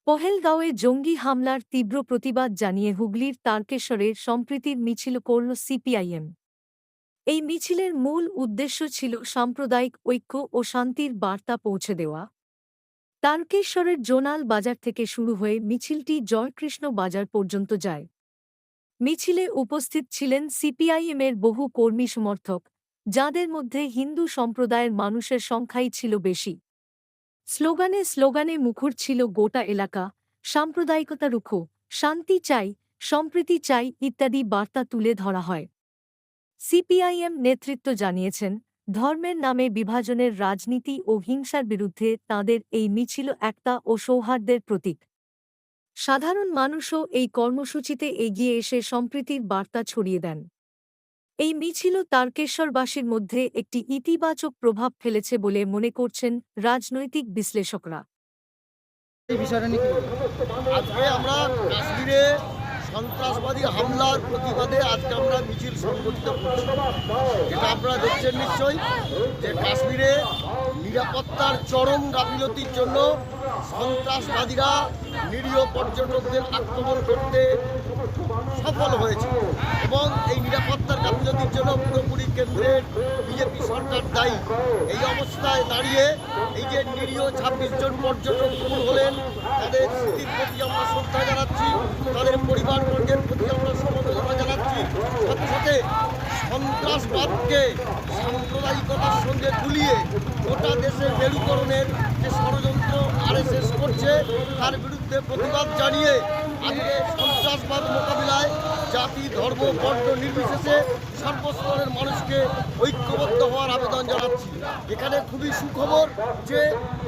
পহেলগাঁওয়ে জঙ্গি হামলার তীব্র প্রতিবাদ জানিয়ে হুগলির তারকেশ্বরে সম্প্রীতির মিছিল করল সিপিআইএম। এই মিছিলের মূল উদ্দেশ্য ছিল সাম্প্রদায়িক ঐক্য ও শান্তির বার্তা পৌঁছে দেওয়া। তারকেশ্বরের জোনাল বাজার থেকে শুরু হয়ে মিছিলটি জয়কৃষ্ণ বাজার পর্যন্ত যায়। মিছিলে উপস্থিত ছিলেন সিপিআইএমের বহু কর্মী সমর্থক, যাদের মধ্যে হিন্দু সম্প্রদায়ের মানুষের সংখ্যাই ছিল বেশি। স্লোগানে স্লোগানে মুখর ছিল গোটা এলাকা, সাম্প্রদায়িকতা রুখো, শান্তি চাই, সম্প্রীতি চাই ইত্যাদি বার্তা তুলে ধরা হয়। সিপিআইএম নেতৃত্ব জানিয়েছেন, ধর্মের নামে বিভাজনের রাজনীতি ও হিংসার বিরুদ্ধে তাঁদের এই মিছিল একতা ও সৌহার্দ্যের প্রতীক। সাধারণ মানুষও এই কর্মসূচিতে এগিয়ে এসে সম্প্রীতির বার্তা ছড়িয়ে দেন। এই মিছিল তারকেশ্বরবাসীর মধ্যে একটি ইতিবাচক প্রভাব ফেলেছে বলে মনে করছেন রাজনৈতিক বিশ্লেষকরা। এই বিষয়টা নিয়ে কি বলবেন? আজকে আমরা কাশ্মীরে সন্ত্রাসবাদী হামলার প্রতিবাদে আজকে আমরা মিছিল সংগঠিত করছি। যেটা আপনারা দেখছেন নিশ্চয়ই যে কাশ্মীরে নিরাপত্তার চরম গাফিলতির জন্য সন্ত্রাসবাদীরা নিরীহ পর্যটকদের আক্রমণ করতে সফল হয়েছে এবং এই নিরাপত্তার গাফিলতির জন্য পুরোপুরি কেন্দ্রের বিজেপি সরকার দায়ী। এই অবস্থায় দাঁড়িয়ে এই যে নিরীহ ২৬ জন পর্যটক খুন হলেন, তাদের স্মৃতির প্রতি আমরা শ্রদ্ধা জানাচ্ছি, তাদের পরিবারবর্গের প্রতি আমরা সমবেদনা জানাচ্ছি। সাথে সাথে সন্ত্রাসবাদকে সাম্প্রদায়িকতার সঙ্গে গুলিয়ে গোটা দেশের মেরুকরণের যে ষড়যন্ত্র আরএসএস করছে তার বিরুদ্ধে প্রতিবাদ জানিয়ে আজকে সন্ত্রাসবাদ মোকাবিলায় জাতি, ধর্ম, বর্ণ নির্বিশেষে সর্বস্তরের মানুষকে ঐক্যবদ্ধ হওয়ার আবেদন জানাচ্ছি। এখানে খুবই সুখবর যে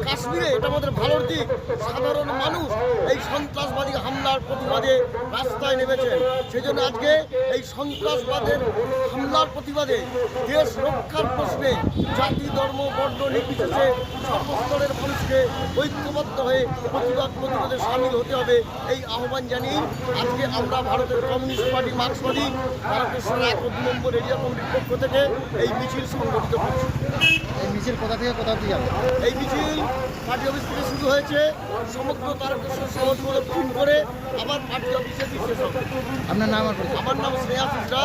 কাশ্মীরে, এটা আমাদের ভালোর দিক, সাধারণ মানুষ এই সন্ত্রাসবাদী হামলার প্রতিবাদে রাস্তায় নেমেছেন। সেই জন্য আজকে এই সন্ত্রাসবাদের হামলার প্রতিবাদে দেশ রক্ষার প্রশ্নে জাতি, ধর্ম, বর্ণ নির্বিশেষে সর্বস্তরের মানুষকে ঐক্যবদ্ধ হয়ে প্রতিবাদে সামিল হতে হবে, এই আহ্বান জানিয়ে আজকে আমরা ভারতের কমিউনিস্ট পার্টি মার্ক্সবাদী তারকেশ্বর ১ নম্বর এরিয়া কমিটির পক্ষ থেকে এই মিছিল সংগঠিত করছি। এই মিছিল কোথা থেকে কোথা দিয়ে যাবে? এই মিছিল পার্টি অফিস থেকে শুরু হয়েছে, সমগ্র তারকেশ্বর শহর প্রদক্ষিণ করে আবার পার্টি অফিসে শেষ হবে। আপনার নাম আর পরিচয়? আমার নাম শ্রেয়াস ইসরা।